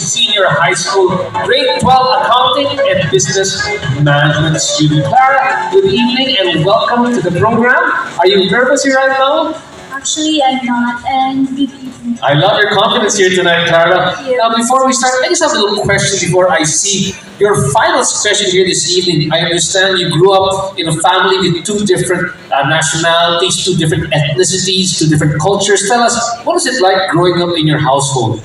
senior high school, grade 12 accounting and business management student. Clara, good evening and welcome to the program. Are you nervous here right now? Actually, I'm not, and good evening. I love your confidence here tonight, Clara. Thank you. Now, before we start, I just have a little question before I see your final session here this evening. I understand you grew up in a family with two different nationalities, two different ethnicities, two different cultures. Tell us, what is it like growing up in your household?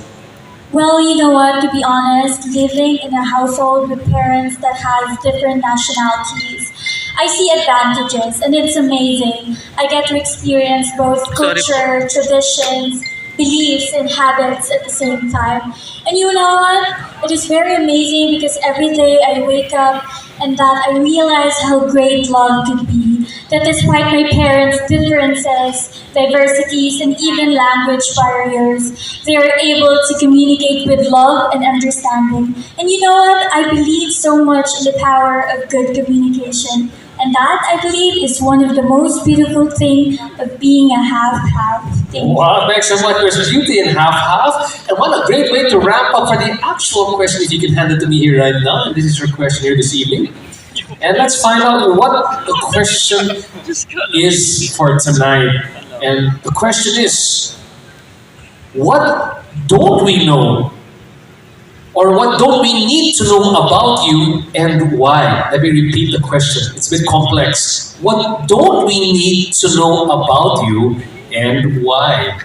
Well, you know what, to be honest, living in a household with parents that has different nationalities, I see advantages and it's amazing. I get to experience both culture, traditions, beliefs, and habits at the same time. And you know what? It is very amazing because every day I wake up and that I realize how great love could be. That despite my parents' differences, diversities, and even language barriers, they are able to communicate with love and understanding. And you know what? I believe so much in the power of good communication. And that, I believe, is one of the most beautiful things of being a half-half. Thank you. Wow, thanks so much. There's beauty in half-half. And what a great way to wrap up for the actual question, if you can hand it to me here right now. And this is your question here this evening. And let's find out what the question is for tonight. And the question is, what don't we know? Or what don't we need to know about you and why? Let me repeat the question. It's a bit complex. What don't we need to know about you and why?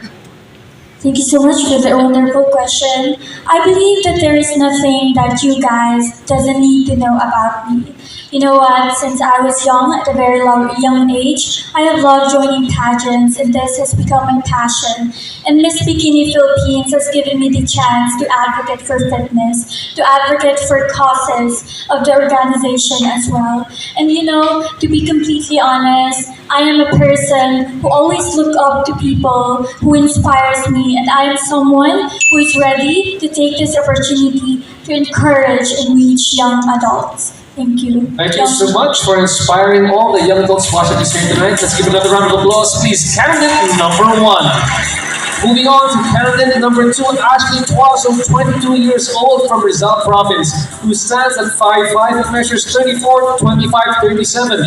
Thank you so much for the wonderful question. I believe that there is nothing that you guys doesn't need to know about me. You know what, since I was young, at a very young age, I have loved joining pageants and this has become my passion. And Miss Bikini Philippines has given me the chance to advocate for fitness, to advocate for causes of the organization as well. And you know, to be completely honest, I am a person who always look up to people, who inspires me, and I am someone who is ready to take this opportunity to encourage and reach young adults. Thank you. Thank you so much for inspiring all the young adults watching this here tonight. Let's give another round of applause, please. Candidate number 1. Moving on to candidate number 2, Ashley Tuazo, 22 years old from Rizal Province, who stands at 5'5" and measures 34, 25, 37.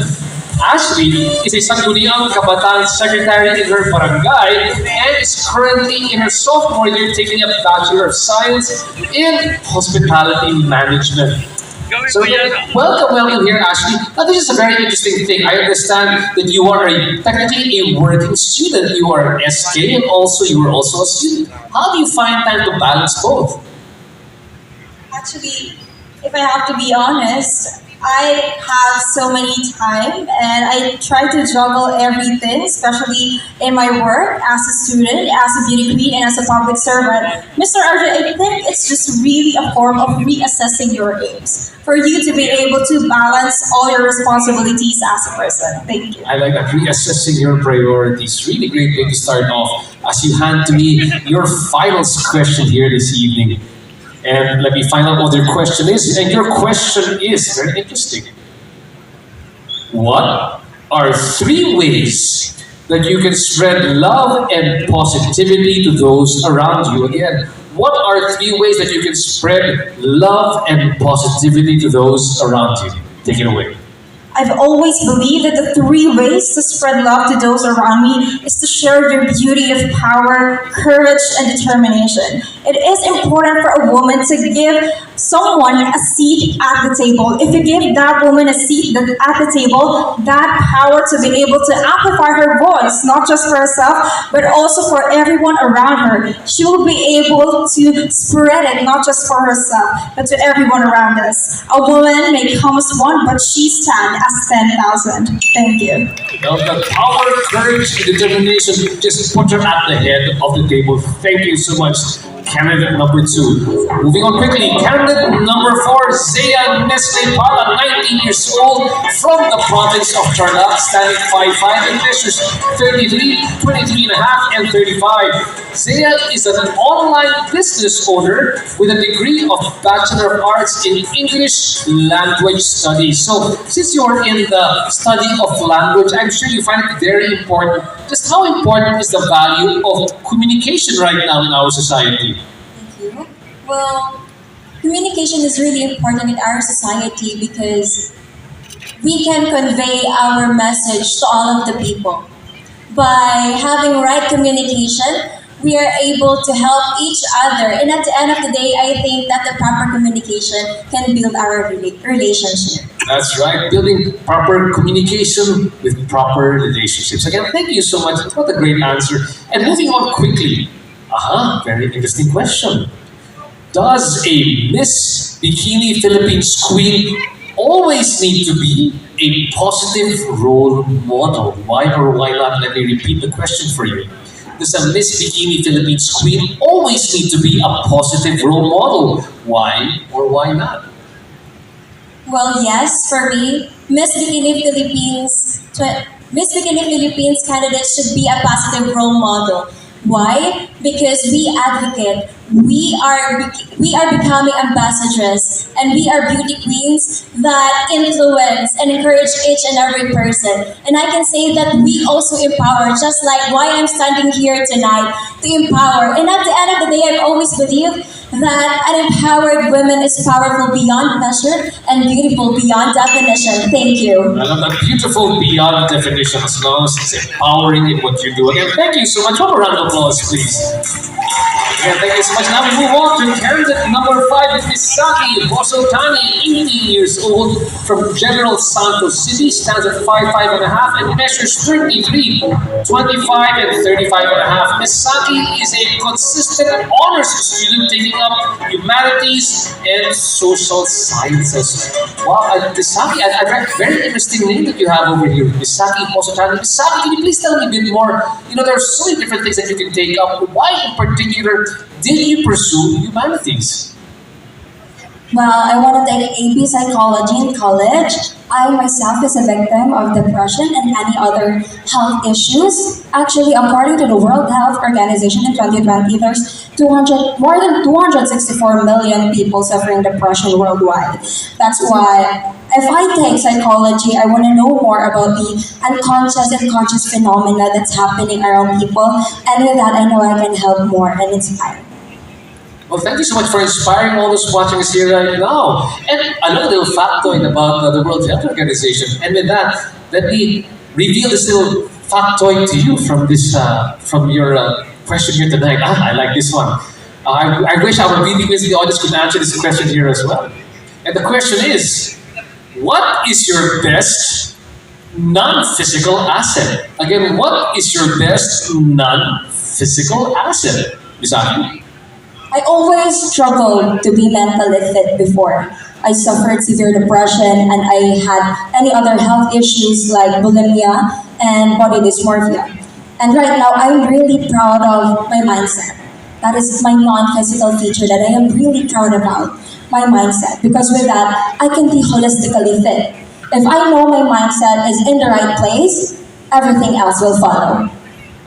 Ashley is a Sangguniang Kabataan Secretary in her barangay and is currently in her sophomore year taking a Bachelor of Science in Hospitality Management. So welcome here, Ashley. Now this is a very interesting thing. I understand that you are technically a working student. You are an SK and also you are also a student. How do you find time to balance both? Actually, if I have to be honest, I have so many time and I try to juggle everything, especially in my work as a student, as a beauty queen, and as a public servant. Mr. RJ, I think it's just really a form of reassessing your aims for you to be able to balance all your responsibilities as a person. Thank you. I like that, reassessing your priorities. Really great way to start off as you hand to me your final question here this evening. And let me find out what your question is. And your question is very interesting. What are 3 ways that you can spread love and positivity to those around you? Again, what are 3 ways that you can spread love and positivity to those around you? Take it away. I've always believed that the 3 ways to spread love to those around me is to share your beauty of power, courage, and determination. It is important for a woman to give someone a seat at the table. If you give that woman a seat at the table, that power to be able to amplify her voice, not just for herself, but also for everyone around her. She will be able to spread it, not just for herself, but to everyone around us. A woman may come as one, but she stands as 10,000. Thank you. Well, the power, courage, and determination, just put her at the head of the table. Thank you so much, candidate number 2. Moving on quickly, candidate number 4, Zea Nestle Pala, 19 years old, from the province of Tarlac, standing 5'5" and measures 33, 23 and a half, and 35. Zea is an online business owner with a degree of Bachelor of Arts in English Language Studies. So, since you are in the study of language, I'm sure you find it very important. Just how important is the value of communication right now in our society? Thank you. Well, Communication is really important in our society because we can convey our message to all of the people. By having right communication, we are able to help each other. And at the end of the day, I think that the proper communication can build our relationship. That's right, building proper communication with proper relationships. Again, thank you so much. What a great answer. And moving on quickly. Very interesting question. Does a Miss Bikini Philippines queen always need to be a positive role model? Why or why not? Let me repeat the question for you. Does a Miss Bikini Philippines queen always need to be a positive role model? Why or why not? Well, yes, for me, Miss Bikini Philippines candidates should be a positive role model. Why? Because we advocate. We are becoming ambassadors, and we are beauty queens that influence and encourage each and every person. And I can say that we also empower, just like why I'm standing here tonight to empower. And at the end of the day, I've always believed that an empowered woman is powerful beyond measure and beautiful beyond definition. Thank you. I love that beautiful beyond definition as long as it's empowering in what you do. Again, thank you so much. One more round of applause, please. Again, thank you so much. Now we move on to candidate number 5, Misaki Bosotani, 18 years old, from General Santos City, stands at 5'5" and a half and measures 33, 25, and 35 and a half. Misaki is a consistent honors student taking up humanities and social sciences. Wow, Misaki, I read very interesting name that you have over here, Misaki Bosotani. Misaki, can you please tell me a bit more? You know, there are so many different things that you can take up. Why in particular did you pursue humanities? Well, I want to take AP psychology in college. I myself is a victim of depression and any other health issues. Actually, according to the World Health Organization in 2020, there's more than 264 million people suffering depression worldwide. That's why if I take psychology, I want to know more about the unconscious and conscious phenomena that's happening around people. And with that, I know I can help more and inspire. Well, thank you so much for inspiring all those watching us here right now. And another little factoid about the World Health Organization. And with that, let me reveal this little factoid to you from your question here tonight. I like this one. I wish our really busy audience could answer this question here as well. And the question is, what is your best non-physical asset? Again, what is your best non-physical asset? Misaki? I always struggled to be mentally fit before. I suffered severe depression and I had any other health issues like bulimia and body dysmorphia. And right now, I'm really proud of my mindset. That is my non-physical feature that I am really proud about, my mindset. Because with that, I can be holistically fit. If I know my mindset is in the right place, everything else will follow.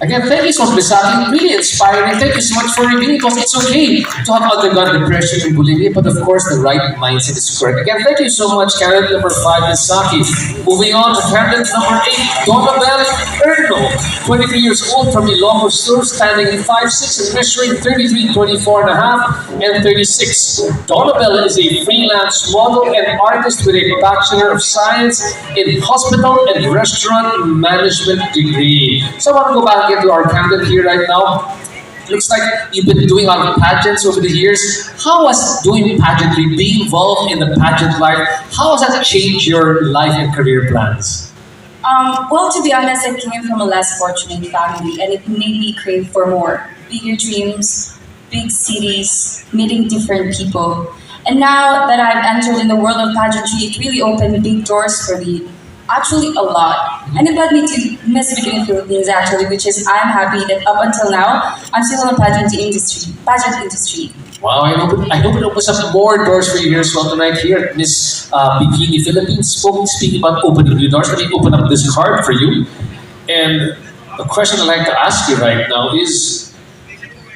Again, thank you so much, Misaki. Really inspiring. Thank you so much for revealing because it's okay to have undergone depression and bulimia, but of course, the right mindset is correct. Again, thank you so much, candidate number 5, Misaki. Moving on to candidate number 8, Donabel Erno, 23 years old from Ilocos Sur, standing at 5'6" and measuring 33, 24 and a half, and 36. Donabel is a freelance model and artist with a Bachelor of Science in Hospital and Restaurant Management degree. So I want to go back into our candidate here right now. Looks like you've been doing a lot of pageants over the years. How has doing pageantry, being involved in the pageant life, how has that changed your life and career plans? Well, to be honest, I came from a less fortunate family, and it made me crave for more, bigger dreams, big cities, meeting different people. And now that I've entered in the world of pageantry, it really opened big doors for me. Actually, a lot. And it led me to Miss Bikini Philippines, actually, which is I'm happy that up until now, I'm still in the pageant industry. Wow, I hope it opens up more doors for you here as well tonight here at Miss Bikini Philippines. Speaking about opening new doors, let me open up this card for you. And the question I'd like to ask you right now is,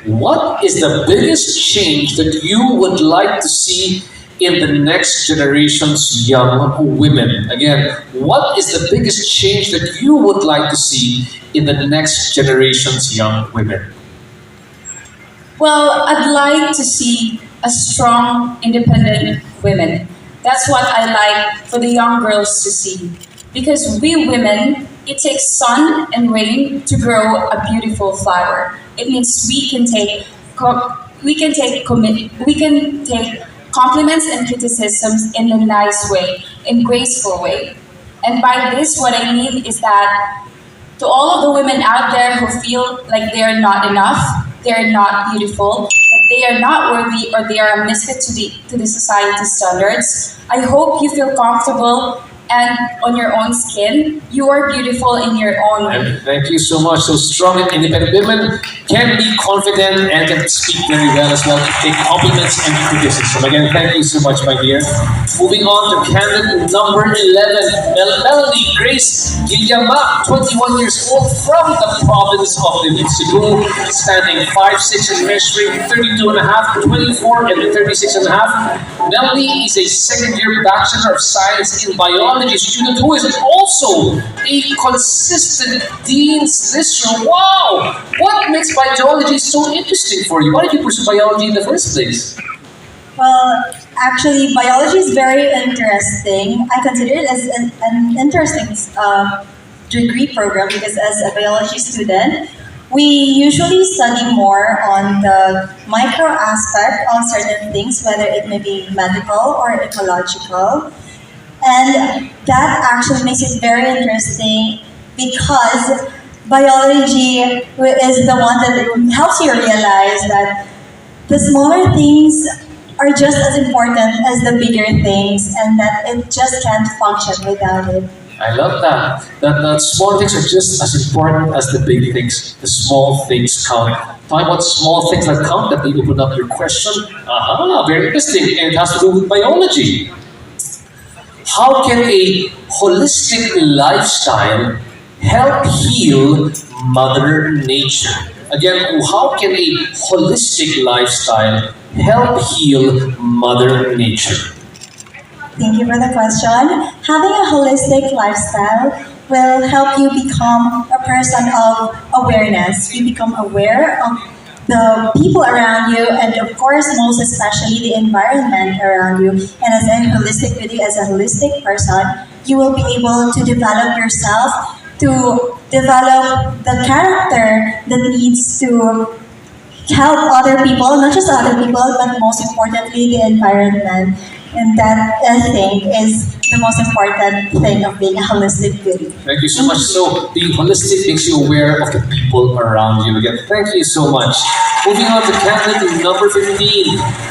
what is the biggest change that you would like to see in the next generation's young women? Again, what is the biggest change that you would like to see in the next generation's young women? Well, I'd like to see as strong, independent women. That's what I like for the young girls to see. Because we women, it takes sun and rain to grow a beautiful flower. It means we can take compliments and criticisms in a nice way, in graceful way. And by this, what I mean is that to all of the women out there who feel like they are not enough, they are not beautiful, that they are not worthy, or they are a misfit to the society standards, I hope you feel comfortable and on your own skin. You are beautiful in your own way. And thank you so much. So strong and independent women can be confident and can speak very well as well, to take compliments and criticism. Again, thank you so much, my dear. Moving on to candidate number 11, Melanie Grace Guillama, 21 years old, from the province of Cebu, standing 5'6" and measuring 32 and a half, 24 and 36 and a half. Melanie is a second-year Bachelor of Science in Biology student who is also a consistent Dean's Lister. Wow! What makes biology so interesting for you? Why did you pursue biology in the first place? Well, actually, biology is very interesting. I consider it as an interesting degree program because as a biology student, we usually study more on the micro aspect of certain things, whether it may be medical or ecological. And that actually makes it very interesting because biology is the one that helps you realize that the smaller things are just as important as the bigger things and that it just can't function without it. I love that. That the small things are just as important as the big things. The small things count. Talking about small things that count, that you open up your question. Aha, very interesting. And it has to do with biology. How can a holistic lifestyle help heal Mother Nature? Again, how can a holistic lifestyle help heal Mother Nature? Thank you for the question. Having a holistic lifestyle will help you become a person of awareness. You become aware of the people around you and of course most especially the environment around you. And as a holistic beauty, as a holistic person, you will be able to develop yourself, to develop the character that needs to help other people, not just other people, but most importantly the environment. And that, I think, is the most important thing of being a holistic beauty. Thank you so much. So being holistic makes you aware of the people around you. Again, thank you so much. Moving on to candidate number 15,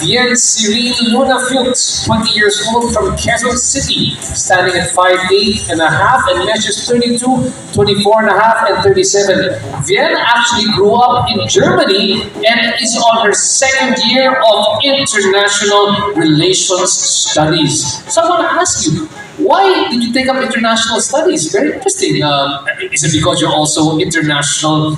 Bien Cyril Luna Fuchs, 20 years old, from Quezon City, standing at 5'8" and a half and measures 32, 24 and a half, and 37. Bien actually grew up in Germany and is on her second year of international relations studies. So I want to ask you, why did you take up international studies? Very interesting. Is it because you're also international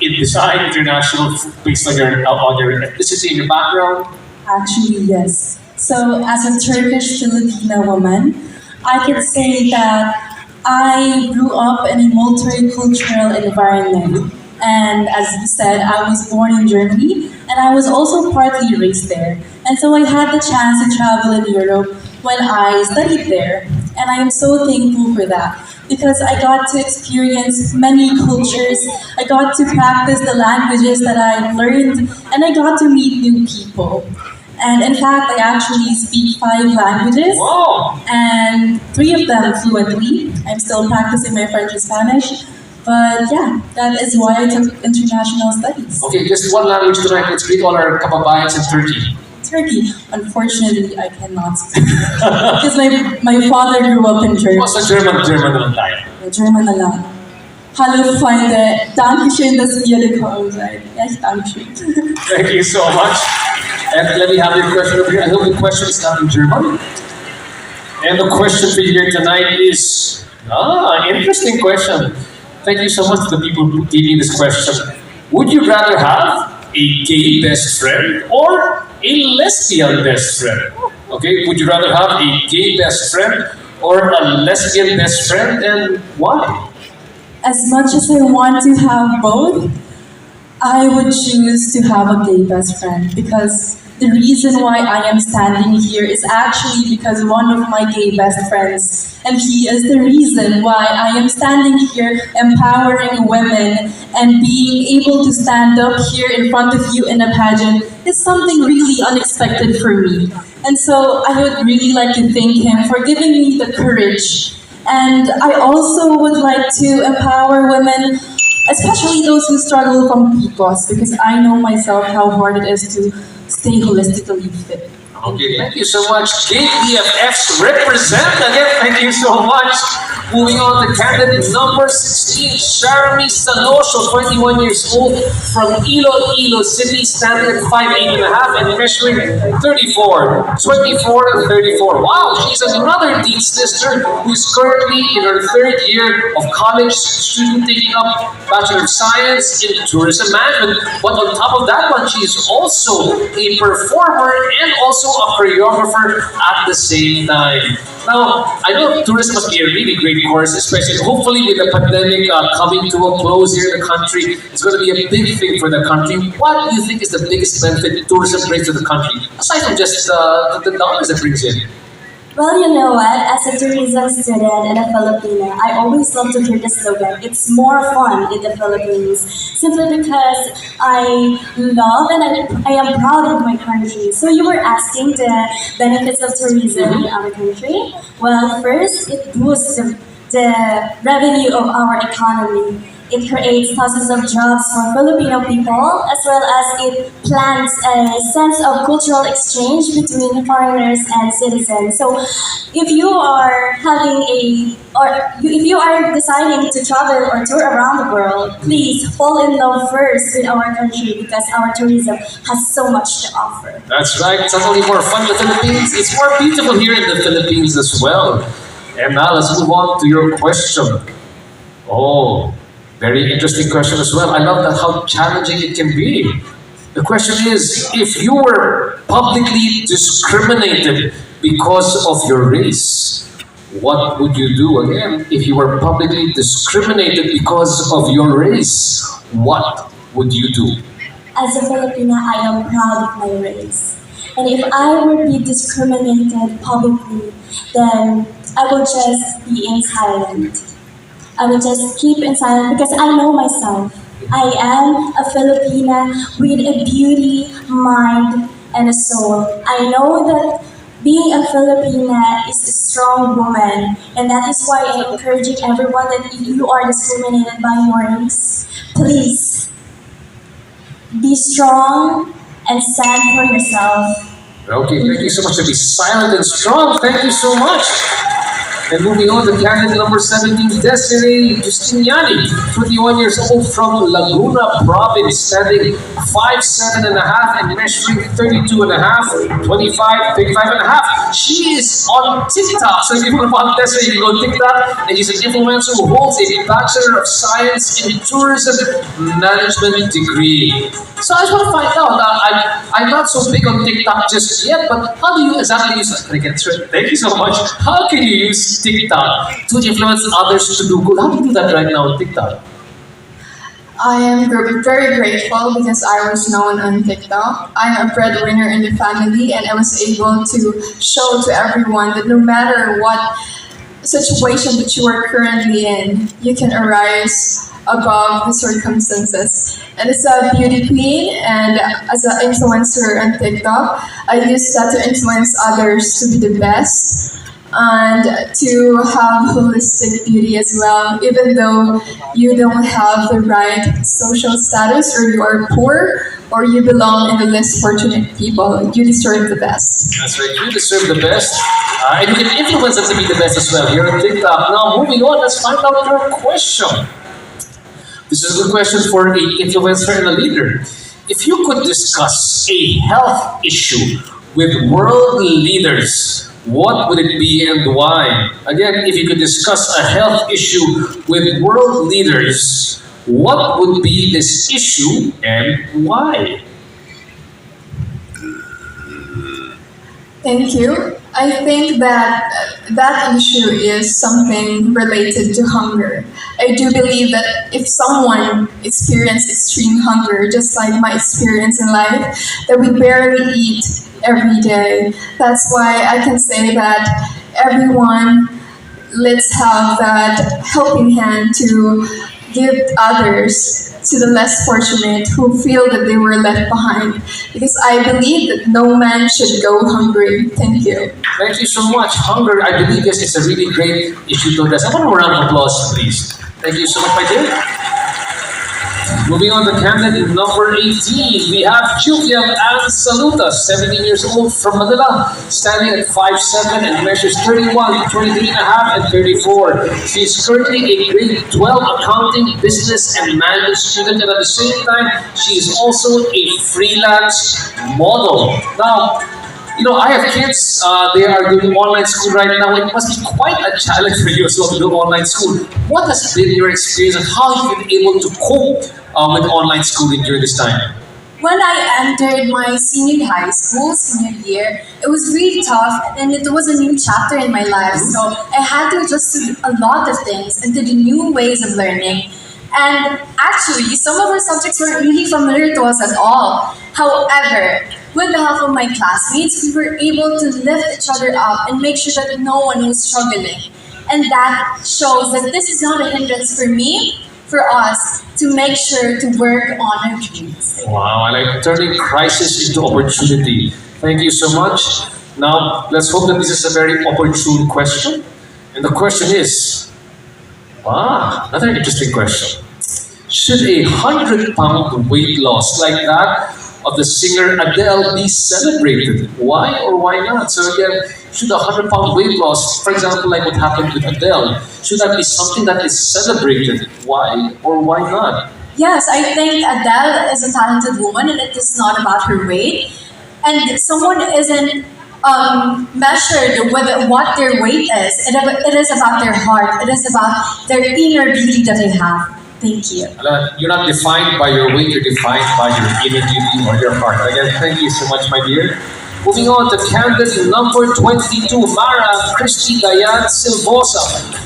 in design, international based on your ethnicity and your background? Actually, yes. So, as a Turkish Filipina woman, I can say that I grew up in a multicultural environment. And as you said, I was born in Germany and I was also partly raised there. And so I had the chance to travel in Europe when I studied there. And I am so thankful for that because I got to experience many cultures, I got to practice the languages that I learned, and I got to meet new people. And in fact, I actually speak 5 languages, Wow! and 3 of them fluently. I'm still practicing my French and Spanish. But yeah, that is why I took international studies. Okay, just one language tonight. Let's greet all our kababayans in Turkey. Turkey, unfortunately, I cannot speak. Because my father grew up in Turkey. Basta German naman tayo. German na lang. Hallo Freunde, Dankeschön, dass ihr gekommen seid. Echt Dankeschön. Thank you so much. And let me have your question over here. I hope the question is not in German. And the question for you here tonight is, interesting question. Thank you so much to the people who gave me this question. Would you rather have a gay best friend or a lesbian best friend? Okay, would you rather have a gay best friend or a lesbian best friend, and why? As much as I want to have both, I would choose to have a gay best friend because the reason why I am standing here is actually because one of my gay best friends, and he is the reason why I am standing here empowering women and being able to stand up here in front of you in a pageant is something really unexpected for me. And so I would really like to thank him for giving me the courage. And I also would like to empower women, especially those who struggle from PCOS, because I know myself how hard it is to stay holistically fit. Okay, thank you so much. KBFX represent again. Thank you so much. Moving on to candidate number 16, Sharmi Sanosho, 21 years old, from Iloilo City, standing at 5'8" and a half and measuring 34. 24 to 34. Wow, she's another Dean's sister who is currently in her third year of college, student taking up Bachelor of Science in Tourism Management. But on top of that one, she is also a performer and also a choreographer at the same time. Now, I know tourism must be a really great course, especially hopefully with the pandemic coming to a close here in the country. It's going to be a big thing for the country. What do you think is the biggest benefit tourism brings to the country, aside from just the dollars it brings in? Well, you know what? As a tourism student and a Filipina, I always love to hear the slogan, it's more fun in the Philippines. Simply because I love and I am proud of my country. So you were asking the benefits of tourism in our country? Well, first, it boosts the revenue of our economy. It creates thousands of jobs for Filipino people, as well as it plants a sense of cultural exchange between foreigners and citizens. So, if you are if you are deciding to travel or tour around the world, please fall in love first with our country because our tourism has so much to offer. That's right. It's not only more fun in the Philippines, it's more beautiful here in the Philippines as well. And now let's move on to your question. Oh, very interesting question as well. I love that how challenging it can be. The question is, if you were publicly discriminated because of your race, what would you do? Again, if you were publicly discriminated because of your race, what would you do? As a Filipina, I am proud of my race. And if I would be discriminated publicly, then I would just be in silent. I will just keep in silence because I know myself. I am a Filipina with a beauty, mind, and a soul. I know that being a Filipina is a strong woman, and that is why I'm encouraging everyone that if you are discriminated by your race, please be strong and stand for yourself. Okay, thank you so much to be silent and strong. Thank you so much. And moving on to candidate number 17, Desiree Justiniani, 21 years old from Laguna Province, standing 5'7" and a half and measuring 32 and a half, 25, 35 and a half. She is on TikTok. So if you want to follow Desiree, you can go to TikTok. And she's an influencer who holds a Bachelor of Science in Tourism Management degree. So I just want to find out, I'm not so big on TikTok just yet, but how do you exactly use it? Thank you so much. How can you use TikTok to influence others to do good? How do you do that right now on TikTok? I am very grateful because I was known on TikTok. I'm a breadwinner in the family, and I was able to show to everyone that no matter what situation that you are currently in, you can arise above the circumstances. And as a beauty queen and as an influencer on TikTok, I use that to influence others to be the best and to have holistic beauty as well. Even though you don't have the right social status, or you are poor, or you belong in the less fortunate people, you deserve the best. That's right, you deserve the best. And you can influence them to be the best as well here on TikTok. Now, moving on, let's find out your question. This is a good question for an influencer and a leader. If you could discuss a health issue with world leaders, what would it be and why? Again, if you could discuss a health issue with world leaders, what would be this issue and why? Thank you. I think that that issue is something related to hunger. I do believe that if someone experiences extreme hunger, just like my experience in life, that we barely eat every day. That's why I can say that everyone, let's have that helping hand to give others to the less fortunate who feel that they were left behind. Because I believe that no man should go hungry. Thank you. Thank you so much. Hunger, I believe, yes, it's a really great issue to address. I want a round of applause, please. Thank you so much, my dear. Moving on to candidate number 18, we have Julia Ann Saluta, 17 years old from Manila, standing at 5'7" and measures 31, 23 and a half, and 34. She is currently a grade 12 accounting, business, and management student, and at the same time, she is also a freelance model. Now, I have kids. They are doing online school right now. It must be quite a challenge for you as well to do online school. What has been your experience and how have you been able to cope with online schooling during this time? When I entered my senior high school, senior year, it was really tough and it was a new chapter in my life. So I had to adjust to a lot of things and to the new ways of learning. And actually, some of our subjects weren't really familiar to us at all. However, with the help of my classmates, we were able to lift each other up and make sure that no one was struggling. And that shows that this is not a hindrance for me, for us, to make sure to work on our dreams. Wow, I like turning crisis into opportunity. Thank you so much. Now, let's hope that this is a very opportune question. And the question is, another interesting question. Should a 100-pound weight loss like that of the singer Adele be celebrated? Why or why not? So again, should a 100-pound weight loss, for example, like what happened with Adele, should that be something that is celebrated? Why or why not? Yes, I think Adele is a talented woman and it is not about her weight. And someone isn't measured with what their weight is. It is about their heart. It is about their inner beauty that they have. Thank you. You're not defined by your weight, you're defined by your inner beauty or your heart. Again, thank you so much, my dear. Moving on to candidate number 22, Mara Christy Dayan Silvosa,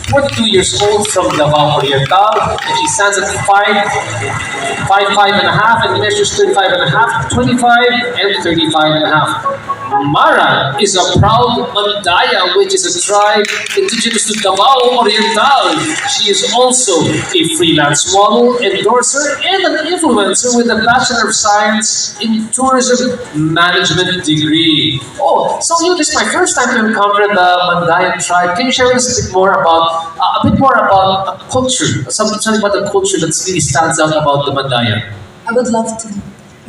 42 years old from Davao Oriental, and she stands at 5'5" and a half and measures 35 and a half, 25 and 35 and a half. Mara is a proud Mandaya, which is a tribe indigenous to Davao Oriental. She is also a freelance model, endorser, and an influencer with a Bachelor of Science in Tourism Management degree. Oh, so this is my first time to encounter the Mandayan tribe. Can you share with us a bit more about a culture, something about the culture that really stands out about the Mandayan? I would love to.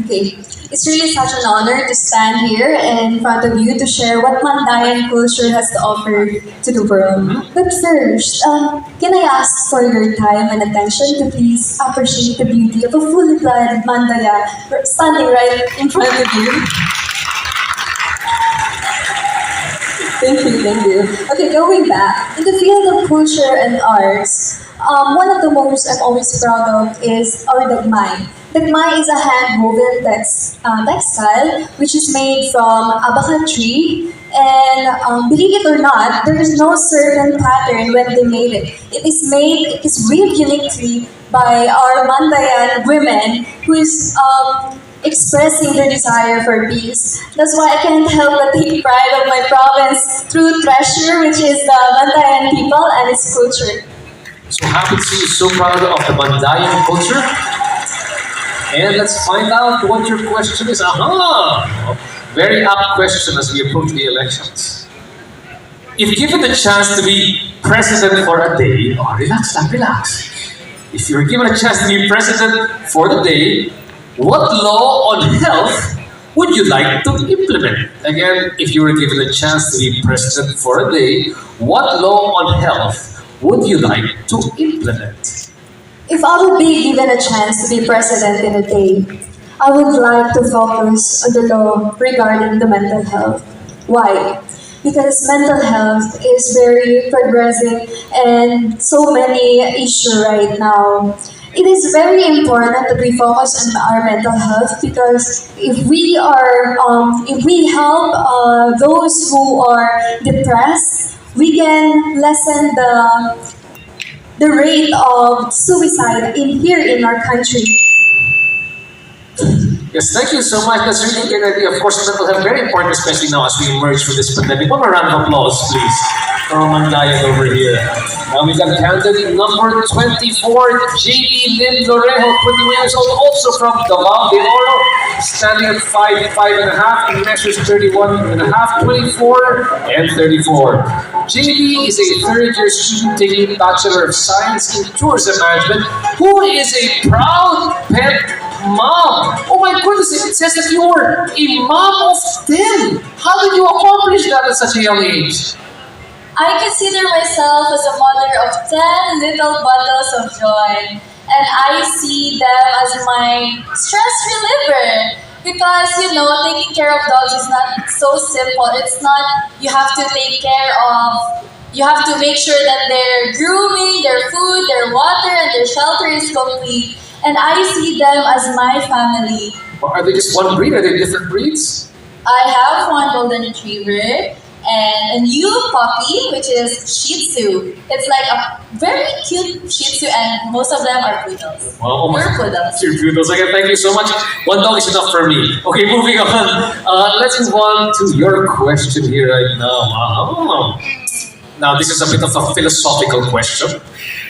Okay, it's really such an honor to stand here in front of you to share what Mandayan culture has to offer to the world. But first, can I ask for your time and attention to please appreciate the beauty of a fully blooded Mandaya standing right in front of you? Thank you. Okay, going back, in the field of culture and arts, one of the most I'm always proud of is our dagmay. Dagmay is a hand-woven textile which is made from abaca tree, and believe it or not, there is no certain pattern when they made it. It is weaved uniquely by our Mandayan women who is expressing their desire for peace. That's why I can't help but take pride of my province through treasure, which is the Mandayan people and its culture. So happy to see you so proud of the Mandayan culture. And let's find out what your question is. Very apt question as we approach the elections. If given the chance to be president for a day, relax. If you're given a chance to be president for the day, what law on health would you like to implement? Again, if you were given a chance to be president for a day, what law on health would you like to implement? If I would be given a chance to be president in a day, I would like to focus on the law regarding the mental health. Why? Because mental health is very progressing and so many issues right now. it is very important that we focus on our mental health because if we help those who are depressed, we can lessen the rate of suicide in here in our country. Yes, thank you so much. That's really good idea. Of course, mental health very important, especially now as we emerge from this pandemic. One more round of applause, please, for Mandayan over here. Now we got candidate number 24, JB Lynn Lorejo, 21 years old, also from Davao de Oro, standing at 5'5.5", and measures 31.5", 24, and 34. JB is a third-year student taking Bachelor of Science in Tourism Management, who is a proud pet mom. Oh my goodness, it says that you were a mom of 10. How did you accomplish that at such a young age? I consider myself as a mother of 10 little bundles of joy. And I see them as my stress reliever. Because, taking care of dogs is not so simple. It's not, you have to take care of, you have to make sure that their grooming, their food, their water, and their shelter is complete. And I see them as my family. Or are they just one breed? Are they different breeds? I have one golden retriever and a new puppy, which is Shih Tzu. It's like a very cute Shih Tzu, and most of them are poodles. Wow, Pure poodles. Pure poodles. Again, thank you so much. One dog is enough for me. Okay, moving on. Let's move on to your question here right now. Now, this is a bit of a philosophical question.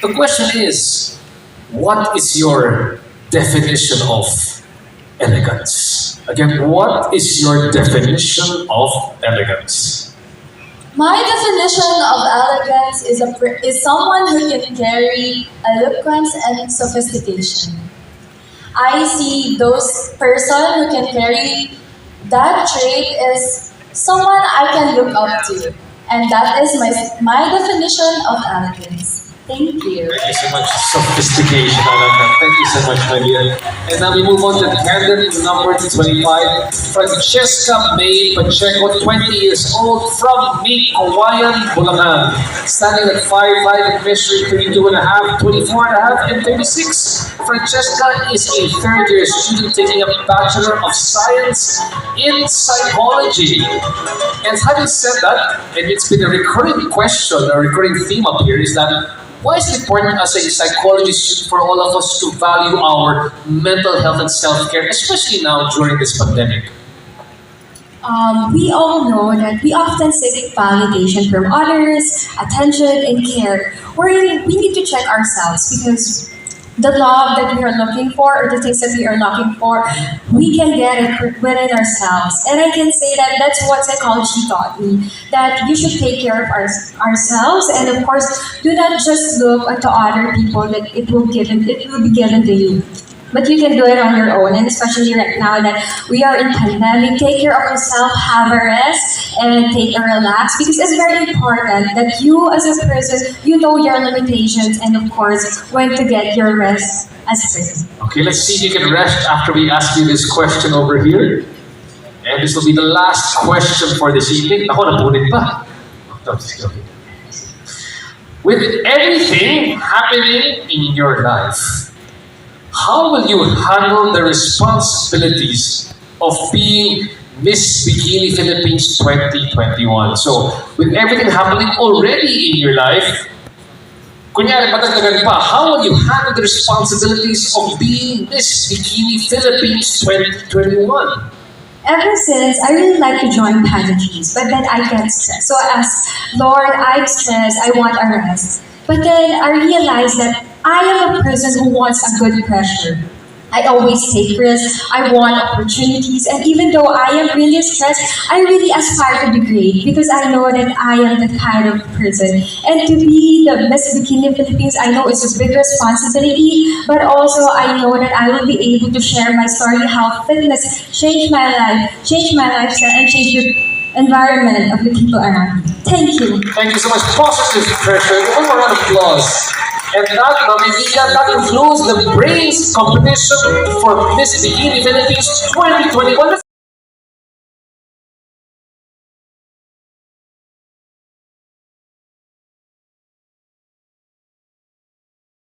The question is, what is your definition of elegance? Again, what is your definition of elegance? My definition of elegance is someone who can carry eloquence and sophistication. I see those person who can carry that trait is someone I can look up to. And that is my definition of elegance. Thank you. Thank you so much. Sophistication, I love that. Thank you so much, my dear. And now we move on to candidate number 25, Francesca May Pacheco, 20 years old, from Mikawayan, Bulacan. Standing at 5'5", and measuring 32.5", 24.5", and 36. Francesca is a third-year student taking a Bachelor of Science in Psychology. And having said that, and it's been a recurring question, a recurring theme up here, is that why is it important as a psychologist for all of us to value our mental health and self-care, especially now during this pandemic? We all know that we often seek validation from others, attention, and care. We need to check ourselves because the love that we are looking for or the things that we are looking for, we can get it within ourselves. And I can say that that's what psychology taught me, that you should take care of ourselves, and of course, do not just look at the other people that it will be given to you. But you can do it on your own, and especially right now that we are in pandemic, take care of yourself, have a rest, and take a relax, because it's very important that you as a person, you know your limitations, and of course, when to get your rest as a person. Okay, let's see if you can rest after we ask you this question over here. And this will be the last question for this evening. Ako, napunit pa. No, just kidding. With everything happening in your life, how will you handle the responsibilities of being Miss Bikini Philippines 2021? So, with everything happening already in your life, kunyari patagdagan pa, how will you handle the responsibilities of being Miss Bikini Philippines 2021? Ever since, I really like to join pageantries, but then I get stressed. So I ask, Lord, I'm stressed, I want a rest. But then I realized that I am a person who wants a good pressure. I always take risks, I want opportunities, and even though I am really stressed, I really aspire to be great because I know that I am the kind of person. And to be the Miss Bikini Philippines, I know it's a big responsibility, but also I know that I will be able to share my story, how fitness changed my life, changed my lifestyle, and changed the environment of the people around me. Thank you. Thank you so much. Positive pressure. One more round of applause. And that, that includes the brains competition for Miss Bikini Philippines 2021.